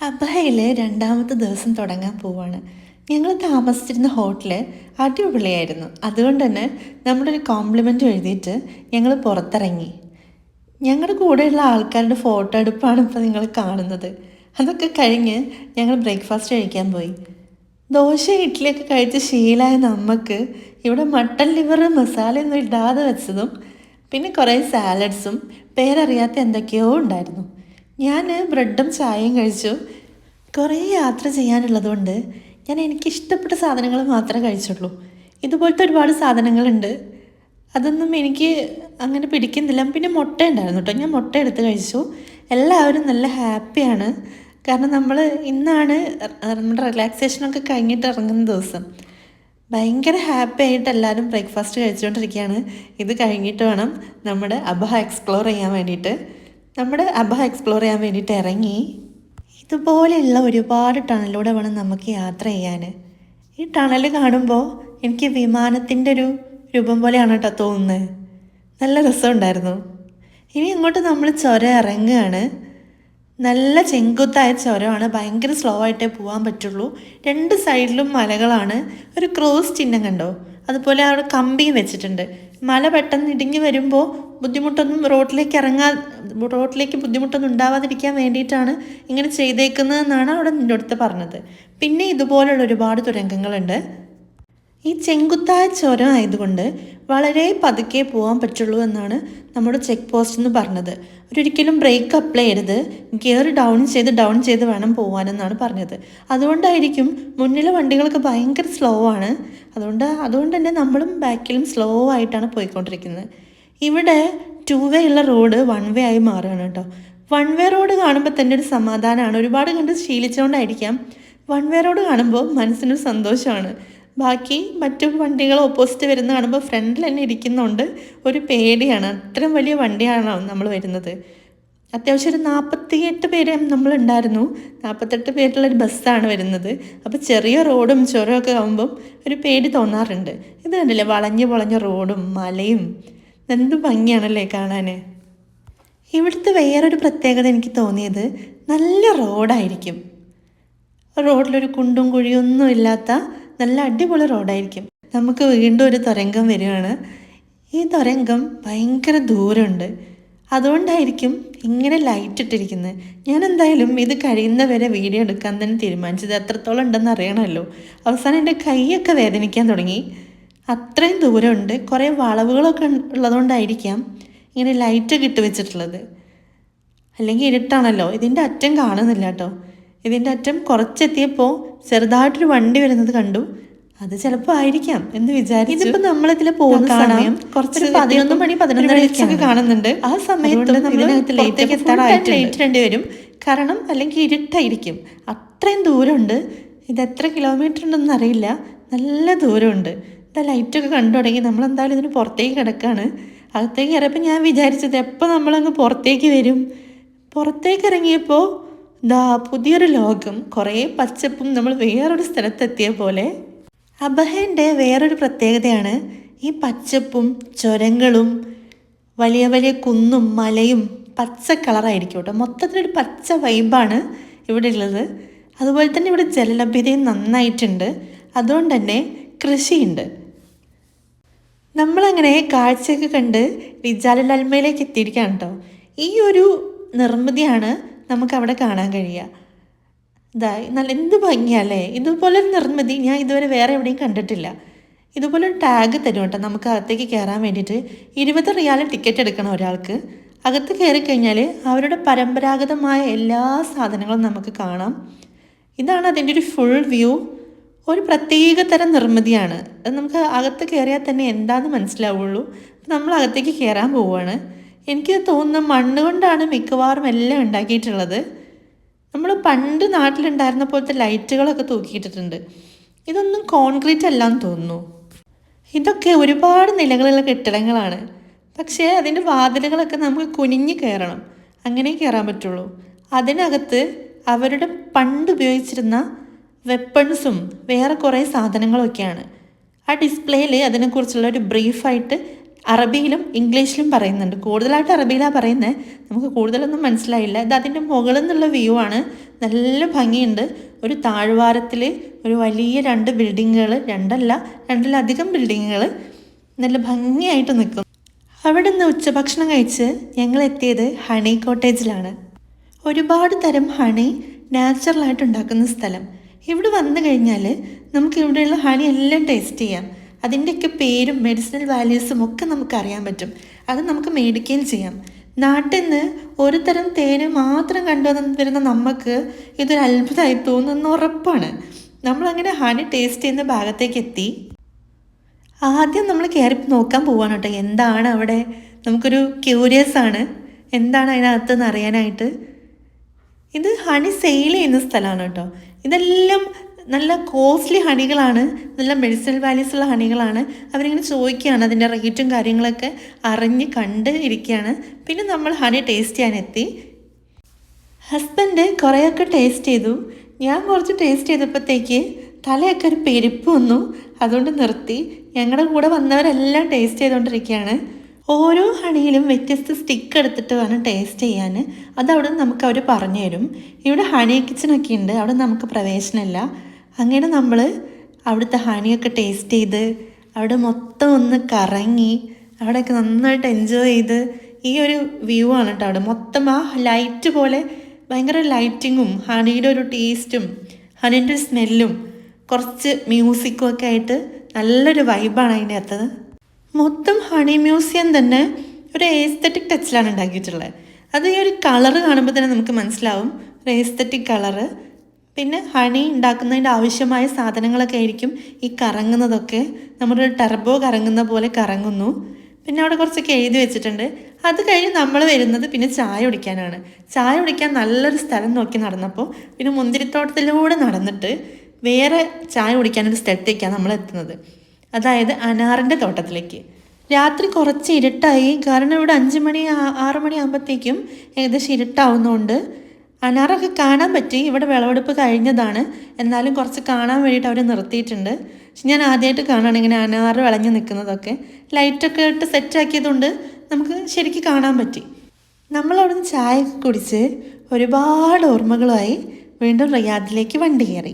അബഹയിൽ രണ്ടാമത്തെ ദിവസം തുടങ്ങാൻ പോവാണ്. ഞങ്ങൾ താമസിച്ചിരുന്ന ഹോട്ടൽ അടിപൊളിയായിരുന്നു. അതുകൊണ്ട് തന്നെ നമ്മളൊരു കോംപ്ലിമെൻ്റ് എഴുതിയിട്ട് ഞങ്ങൾ പുറത്തിറങ്ങി. ഞങ്ങളുടെ കൂടെയുള്ള ആൾക്കാരുടെ ഫോട്ടോ എടുപ്പാണ് ഇപ്പോൾ നിങ്ങൾ കാണുന്നത്. അതൊക്കെ കഴിഞ്ഞ് ഞങ്ങൾ ബ്രേക്ക്ഫാസ്റ്റ് കഴിക്കാൻ പോയി. ദോശ ഇഡ്ഡലിയൊക്കെ കഴിച്ച് ശീലമായ നമുക്ക് ഇവിടെ മട്ടൻ ലിവർ മസാലയൊന്നും ഇടാതെ വെച്ചതും പിന്നെ കുറേ സാലഡ്സും പേരറിയാത്ത എന്തൊക്കെയോ ഉണ്ടായിരുന്നു. ഞാൻ ബ്രെഡും ചായയും കഴിച്ചു. കുറേ യാത്ര ചെയ്യാനുള്ളതുകൊണ്ട് ഞാൻ എനിക്കിഷ്ടപ്പെട്ട സാധനങ്ങൾ മാത്രമേ കഴിച്ചുള്ളൂ. ഇതുപോലത്തെ ഒരുപാട് സാധനങ്ങളുണ്ട്, അതൊന്നും എനിക്ക് അങ്ങനെ പിടിക്കുന്നില്ല. പിന്നെ മുട്ട ഉണ്ടായിരുന്നു കേട്ടോ, ഞാൻ മുട്ട എടുത്ത് കഴിച്ചു. എല്ലാവരും നല്ല ഹാപ്പിയാണ്, കാരണം നമ്മൾ ഇന്നാണ് നമ്മുടെ റിലാക്സേഷനൊക്കെ കഴിഞ്ഞിട്ട് ഇറങ്ങുന്ന ദിവസം. ഭയങ്കര ഹാപ്പി ആയിട്ട് എല്ലാവരും ബ്രേക്ക്ഫാസ്റ്റ് കഴിച്ചുകൊണ്ടിരിക്കുകയാണ്. ഇത് കഴിഞ്ഞിട്ട് വേണം നമ്മുടെ അബഹ എക്സ്പ്ലോർ ചെയ്യാൻ വേണ്ടിയിട്ട് ഇറങ്ങി. ഇതുപോലെയുള്ള ഒരുപാട് ടണലിലൂടെ വേണം നമുക്ക് യാത്ര ചെയ്യാൻ. ഈ ടണൽ കാണുമ്പോൾ എനിക്ക് വിമാനത്തിൻ്റെ ഒരു രൂപം പോലെയാണ് കേട്ടോ തോന്നുന്നത്. നല്ല രസമുണ്ടായിരുന്നു. ഇനി അങ്ങോട്ട് നമ്മൾ ചുരം ഇറങ്ങുകയാണ്. നല്ല ചെങ്കുത്തായ ചുരമാണ്, ഭയങ്കര സ്ലോ ആയിട്ടേ പോകാൻ പറ്റുള്ളൂ. രണ്ട് സൈഡിലും മലകളാണ്. ഒരു ക്രോസ് ചിഹ്നം കണ്ടോ, അതുപോലെ അവിടെ കമ്പിയും വെച്ചിട്ടുണ്ട്. മല പെട്ടെന്ന് ഇടിഞ്ഞു വരുമ്പോൾ റോട്ടിലേക്ക് ബുദ്ധിമുട്ടൊന്നും ഉണ്ടാവാതിരിക്കാൻ വേണ്ടിയിട്ടാണ് ഇങ്ങനെ ചെയ്തേക്കുന്നതെന്നാണ് അവിടെ എൻ്റെ അടുത്ത് പറഞ്ഞത്. പിന്നെ ഇതുപോലുള്ള ഒരുപാട് തുരങ്കങ്ങളുണ്ട്. ഈ ചെങ്കുത്തായ ചുരം ആയതുകൊണ്ട് വളരെ പതുക്കെ പോകാൻ പറ്റുള്ളൂ എന്നാണ് നമ്മുടെ ചെക്ക് പോസ്റ്റ് എന്ന് പറഞ്ഞത്. ഒരിക്കലും ബ്രേക്ക് അപ്ലൈ ചെയ്യരുത്, ഗിയർ ഡൗൺ ചെയ്ത് വേണം പോകാനെന്നാണ് പറഞ്ഞത്. അതുകൊണ്ടായിരിക്കും മുന്നിലെ വണ്ടികളൊക്കെ ഭയങ്കര സ്ലോ ആണ്. അതുകൊണ്ട് തന്നെ നമ്മളും ബാക്കിലും സ്ലോ ആയിട്ടാണ് പോയിക്കൊണ്ടിരിക്കുന്നത്. ഇവിടെ 2 വേ ഉള്ള റോഡ് 1 വേ ആയി മാറുകയാണ് കേട്ടോ. 1 വേ റോഡ് കാണുമ്പോൾ തന്നെ ഒരു സമാധാനമാണ്. ഒരുപാട് കണ്ട് ശീലിച്ചുകൊണ്ടായിരിക്കാം 1 വേ റോഡ് കാണുമ്പോൾ മനസ്സിനൊരു സന്തോഷമാണ്. ബാക്കി മറ്റു വണ്ടികൾ ഓപ്പോസിറ്റ് വരുന്ന കാണുമ്പോൾ ഫ്രണ്ടിൽ തന്നെ ഇരിക്കുന്നതുകൊണ്ട് ഒരു പേടിയാണ്. അത്രയും വലിയ വണ്ടിയാണോ നമ്മൾ വരുന്നത്. അത്യാവശ്യം ഒരു 48 പേര് നമ്മളുണ്ടായിരുന്നു. 48 പേരുള്ളൊരു ബസ്സാണ് വരുന്നത്. അപ്പോൾ ചെറിയ റോഡും ചുരമൊക്കെ ആകുമ്പം ഒരു പേടി തോന്നാറുണ്ട്. ഇത് കണ്ടില്ലേ, വളഞ്ഞ റോഡും മലയും, എന്ത് ഭംഗിയാണല്ലേ കാണാൻ. ഇവിടുത്തെ വേറൊരു പ്രത്യേകത എനിക്ക് തോന്നിയത് നല്ല റോഡായിരിക്കും. റോഡിലൊരു കുണ്ടും കുഴിയൊന്നും ഇല്ലാത്ത നല്ല അടിപൊളി റോഡായിരിക്കും. നമുക്ക് വീണ്ടും ഒരു തുരങ്കം വരികയാണ്. ഈ തുരങ്കം ഭയങ്കര ദൂരമുണ്ട്, അതുകൊണ്ടായിരിക്കും ഇങ്ങനെ ലൈറ്റ് ഇട്ടിരിക്കുന്നത്. ഞാൻ എന്തായാലും ഇത് കഴിയുന്നവരെ വീഡിയോ എടുക്കാൻ തന്നെ തീരുമാനിച്ചത്. എത്രത്തോളം ഉണ്ടെന്ന് അറിയണമല്ലോ. അവസാനം എൻ്റെ കൈയൊക്കെ വേദനിക്കാൻ തുടങ്ങി. അത്രയും ദൂരമുണ്ട്. കുറേ വളവുകളൊക്കെ ഉള്ളതുകൊണ്ടായിരിക്കാം ഇങ്ങനെ ലൈറ്റൊക്കെ ഇട്ട് വെച്ചിട്ടുള്ളത്. അല്ലെങ്കിൽ ഇരുട്ടാണല്ലോ. ഇതിൻ്റെ അറ്റം കാണുന്നില്ല കേട്ടോ. ഇതിൻ്റെ അറ്റം കുറച്ചെത്തിയപ്പോൾ ചെറുതായിട്ടൊരു വണ്ടി വരുന്നത് കണ്ടു. അത് ചിലപ്പോൾ ആയിരിക്കാം എന്ന് വിചാരിച്ചു. ഇതിപ്പോൾ നമ്മളിതിൽ പോകുന്ന സമയം കുറച്ച് 11 മണി 11:30 കാണുന്നുണ്ട്. ആ സമയത്ത് ഇതിനകത്ത് ലേറ്റ് രണ്ടി വരും, കാരണം അല്ലെങ്കിൽ ഇരുട്ടായിരിക്കും. അത്രയും ദൂരമുണ്ട്. ഇത് എത്ര കിലോമീറ്റർ ഉണ്ടെന്ന് അറിയില്ല, നല്ല ദൂരമുണ്ട്. ഇതാ ലൈറ്റൊക്കെ കണ്ടു തുടങ്ങി. നമ്മളെന്തായാലും ഇതിന് പുറത്തേക്ക് കിടക്കുകയാണ്. അകത്തേക്ക് കയറിയപ്പോൾ ഞാൻ വിചാരിച്ചത് എപ്പോൾ നമ്മളങ്ങ് പുറത്തേക്ക് വരും. പുറത്തേക്ക് ഇറങ്ങിയപ്പോൾ പുതിയൊരു ലോകം, കുറേ പച്ചപ്പും, നമ്മൾ വേറൊരു സ്ഥലത്തെത്തിയ പോലെ. അബഹേൻ്റെ വേറൊരു പ്രത്യേകതയാണ് ഈ പച്ചപ്പും ചുരങ്ങളും വലിയ വലിയ കുന്നും മലയും പച്ച കളറായിരിക്കും കേട്ടോ. മൊത്തത്തിലൊരു പച്ച വൈബാണ് ഇവിടെ ഉള്ളത്. അതുപോലെ തന്നെ ഇവിടെ ജലലഭ്യതയും നന്നായിട്ടുണ്ട്. അതുകൊണ്ട് തന്നെ കൃഷിയുണ്ട്. നമ്മളങ്ങനെ കാഴ്ചയൊക്കെ കണ്ട് റിജാലുൽ അൽമയിലേക്ക് എത്തിയിരിക്കുകയാണ് കേട്ടോ. ഈ ഒരു നിർമ്മിതിയാണ് നമുക്കവിടെ കാണാൻ കഴിയുക. എന്ത് ഭംഗിയല്ലേ. ഇതുപോലൊരു നിർമ്മിതി ഞാൻ ഇതുവരെ വേറെ എവിടെയും കണ്ടിട്ടില്ല. ഇതുപോലൊരു ടാഗ് തരും കേട്ടോ നമുക്ക് അകത്തേക്ക് കയറാൻ വേണ്ടിയിട്ട്. 20 റിയാൽ ടിക്കറ്റ് എടുക്കണം ഒരാൾക്ക്. അകത്ത് കയറി കഴിഞ്ഞാൽ അവരുടെ പരമ്പരാഗതമായ എല്ലാ സാധനങ്ങളും നമുക്ക് കാണാം. ഇതാണ് അതിൻ്റെ ഒരു ഫുൾ വ്യൂ. ഒരു പ്രത്യേക തരം നിർമ്മിതിയാണ്. അത് നമുക്ക് അകത്ത് കയറിയാൽ തന്നെ എന്താണെന്ന് മനസ്സിലാവുള്ളൂ. നമ്മൾ അകത്തേക്ക് കയറാൻ പോവുകയാണ്. എനിക്ക് തോന്നുന്ന മണ്ണ് കൊണ്ടാണ് മിക്കവാറും എല്ലാം ഉണ്ടാക്കിയിട്ടുള്ളത്. നമ്മൾ പണ്ട് നാട്ടിലുണ്ടായിരുന്ന പോലത്തെ ലൈറ്റുകളൊക്കെ തൂക്കിയിട്ടിട്ടുണ്ട്. ഇതൊന്നും കോൺക്രീറ്റ് അല്ലാന്ന് തോന്നുന്നു. ഇതൊക്കെ ഒരുപാട് നിലകളുള്ള കെട്ടിടങ്ങളാണ്. പക്ഷേ അതിൻ്റെ വാതിലുകളൊക്കെ നമുക്ക് കുനിഞ്ഞ് കയറണം, അങ്ങനെ കയറാൻ പറ്റുള്ളൂ. അതിനകത്ത് അവരുടെ പണ്ട് ഉപയോഗിച്ചിരുന്ന വെപ്പൺസും വേറെ കുറേ സാധനങ്ങളൊക്കെയാണ്. ആ ഡിസ്പ്ലേയിൽ അതിനെക്കുറിച്ചുള്ള ഒരു ബ്രീഫായിട്ട് അറബിയിലും ഇംഗ്ലീഷിലും പറയുന്നുണ്ട്. കൂടുതലായിട്ട് അറബിയിലാണ് പറയുന്നത്. നമുക്ക് കൂടുതലൊന്നും മനസ്സിലായില്ല. ഇത് അതിൻ്റെ മുകളിൽ നിന്നുള്ള വ്യൂ ആണ്. നല്ല ഭംഗിയുണ്ട്. ഒരു താഴ്വാരത്തിൽ ഒരു വലിയ 2 ബിൽഡിങ്ങുകൾ, രണ്ടിലധികം ബിൽഡിങ്ങുകൾ നല്ല ഭംഗിയായിട്ട് നിൽക്കും. അവിടെ നിന്ന് ഉച്ചഭക്ഷണം കഴിച്ച് ഞങ്ങൾ എത്തിയത് ഹണി കോട്ടേജിലാണ്. ഒരുപാട് തരം ഹണി നാച്ചുറലായിട്ട് ഉണ്ടാക്കുന്ന സ്ഥലം. ഇവിടെ വന്നു കഴിഞ്ഞാൽ നമുക്ക് ഇവിടെയുള്ള ഹണി എല്ലാം ടേസ്റ്റ് ചെയ്യാം. അതിൻ്റെയൊക്കെ പേരും മെഡിസിനൽ വാല്യൂസും ഒക്കെ നമുക്ക് അറിയാൻ പറ്റും. അത് നമുക്ക് മേടിക്കുകയും ചെയ്യാം. നാട്ടിൽ നിന്ന് ഒരു തരം തേന് മാത്രം വരുന്ന നമുക്ക് ഇതൊരു അത്ഭുതമായി തോന്നുന്ന ഉറപ്പാണ്. നമ്മളങ്ങനെ ഹണി ടേസ്റ്റ് ചെയ്യുന്ന ഭാഗത്തേക്ക് എത്തി. ആദ്യം നമ്മൾ കയറി നോക്കാൻ പോവാണ് കേട്ടോ, എന്താണ് അവിടെ. നമുക്കൊരു ക്യൂരിയസ് ആണ് എന്താണ് അതിനകത്തെന്ന് അറിയാനായിട്ട്. ഇത് ഹണി സെയിൽ ചെയ്യുന്ന സ്ഥലമാണ് കേട്ടോ. ഇതെല്ലാം നല്ല കോസ്റ്റ്ലി ഹണികളാണ്, നല്ല മെഡിസിനൽ വാല്യൂസ് ഉള്ള ഹണികളാണ്. അവരിങ്ങനെ ചോദിക്കുകയാണ്, അതിൻ്റെ റേറ്റും കാര്യങ്ങളൊക്കെ അറിഞ്ഞ് കണ്ട് ഇരിക്കുകയാണ്. പിന്നെ നമ്മൾ ഹണി ടേസ്റ്റ് ചെയ്യാനെത്തി. ഹസ്ബൻഡ് കുറേയൊക്കെ ടേസ്റ്റ് ചെയ്തു. ഞാൻ കുറച്ച് ടേസ്റ്റ് ചെയ്തപ്പോഴത്തേക്ക് തലയൊക്കെ ഒരു പെരുപ്പ് വന്നു. അതുകൊണ്ട് നിർത്തി. ഞങ്ങളുടെ കൂടെ വന്നവരെല്ലാം ടേസ്റ്റ് ചെയ്തുകൊണ്ടിരിക്കുകയാണ്. ഓരോ ഹണിയിലും വ്യത്യസ്ത സ്റ്റിക്ക് എടുത്തിട്ട് വേണം ടേസ്റ്റ് ചെയ്യാൻ. അതവിടെ നമുക്ക് അവർ പറഞ്ഞു തരും. ഇവിടെ ഹണി കിച്ചണൊക്കെ ഉണ്ട്, അവിടെ നമുക്ക് പ്രവേശനമില്ല. അങ്ങനെ നമ്മൾ അവിടുത്തെ ഹണിയൊക്കെ ടേസ്റ്റ് ചെയ്ത് അവിടെ മൊത്തം ഒന്ന് കറങ്ങി അവിടെയൊക്കെ നന്നായിട്ട് എൻജോയ് ചെയ്ത്, ഈ ഒരു വ്യൂ ആണ് കേട്ടോ. അവിടെ മൊത്തം ആ ലൈറ്റ് പോലെ ഭയങ്കര ലൈറ്റിങ്ങും ഹണിയുടെ ഒരു ടേസ്റ്റും ഹണീൻ്റെ ഒരു സ്മെല്ലും കുറച്ച് മ്യൂസിക്കും ഒക്കെ ആയിട്ട് നല്ലൊരു വൈബാണ് അതിൻ്റെ അകത്തത്. മൊത്തം ഹണി മ്യൂസിയം തന്നെ ഒരു എസ്തെറ്റിക് ടച്ചിലാണ് ഉണ്ടാക്കിയിട്ടുള്ളത്. അത് ഈ ഒരു കളറ് കാണുമ്പോൾ തന്നെ നമുക്ക് മനസ്സിലാവും, ഒരു എസ്തെറ്റിക് കളറ്. പിന്നെ ഹണി ഉണ്ടാക്കുന്നതിൻ്റെ ആവശ്യമായ സാധനങ്ങളൊക്കെ ആയിരിക്കും ഈ കറങ്ങുന്നതൊക്കെ. നമ്മുടെ ഒരു ടർബോ കറങ്ങുന്ന പോലെ കറങ്ങുന്നു. പിന്നെ അവിടെ കുറച്ചൊക്കെ എഴുതി വെച്ചിട്ടുണ്ട്. അത് കഴിഞ്ഞ് നമ്മൾ വരുന്നത് പിന്നെ ചായ കുടിക്കാനാണ്. ചായ കുടിക്കാൻ നല്ലൊരു സ്ഥലം നോക്കി നടന്നപ്പോൾ പിന്നെ മുന്തിരിത്തോട്ടത്തിലൂടെ നടന്നിട്ട് വേറെ ചായ കുടിക്കാനൊരു സ്ഥലത്തേക്കാണ് നമ്മൾ എത്തുന്നത്. അതായത് അനാറിൻ്റെ തോട്ടത്തിലേക്ക്. രാത്രി കുറച്ച് ഇരുട്ടായി, കാരണം ഇവിടെ 5 മണി 6 മണി ആകുമ്പോഴത്തേക്കും ഏകദേശം ഇരുട്ടാവുന്നതുകൊണ്ട് അനാറൊക്കെ കാണാൻ പറ്റി. ഇവിടെ വിളവെടുപ്പ് കഴിഞ്ഞതാണ്, എന്നാലും കുറച്ച് കാണാൻ വേണ്ടിയിട്ട് അവർ നിർത്തിയിട്ടുണ്ട്. പക്ഷെ ഞാൻ ആദ്യമായിട്ട് കാണുകയാണ് ഇങ്ങനെ അനാറ് വിളഞ്ഞു നിൽക്കുന്നതൊക്കെ. ലൈറ്റൊക്കെ ഇട്ട് സെറ്റാക്കിയതുകൊണ്ട് നമുക്ക് ശരിക്കും കാണാൻ പറ്റി. നമ്മളവിടുന്ന് ചായ കുടിച്ച് ഒരുപാട് ഓർമ്മകളുമായി വീണ്ടും റിയാദിലേക്ക് വണ്ടി കയറി.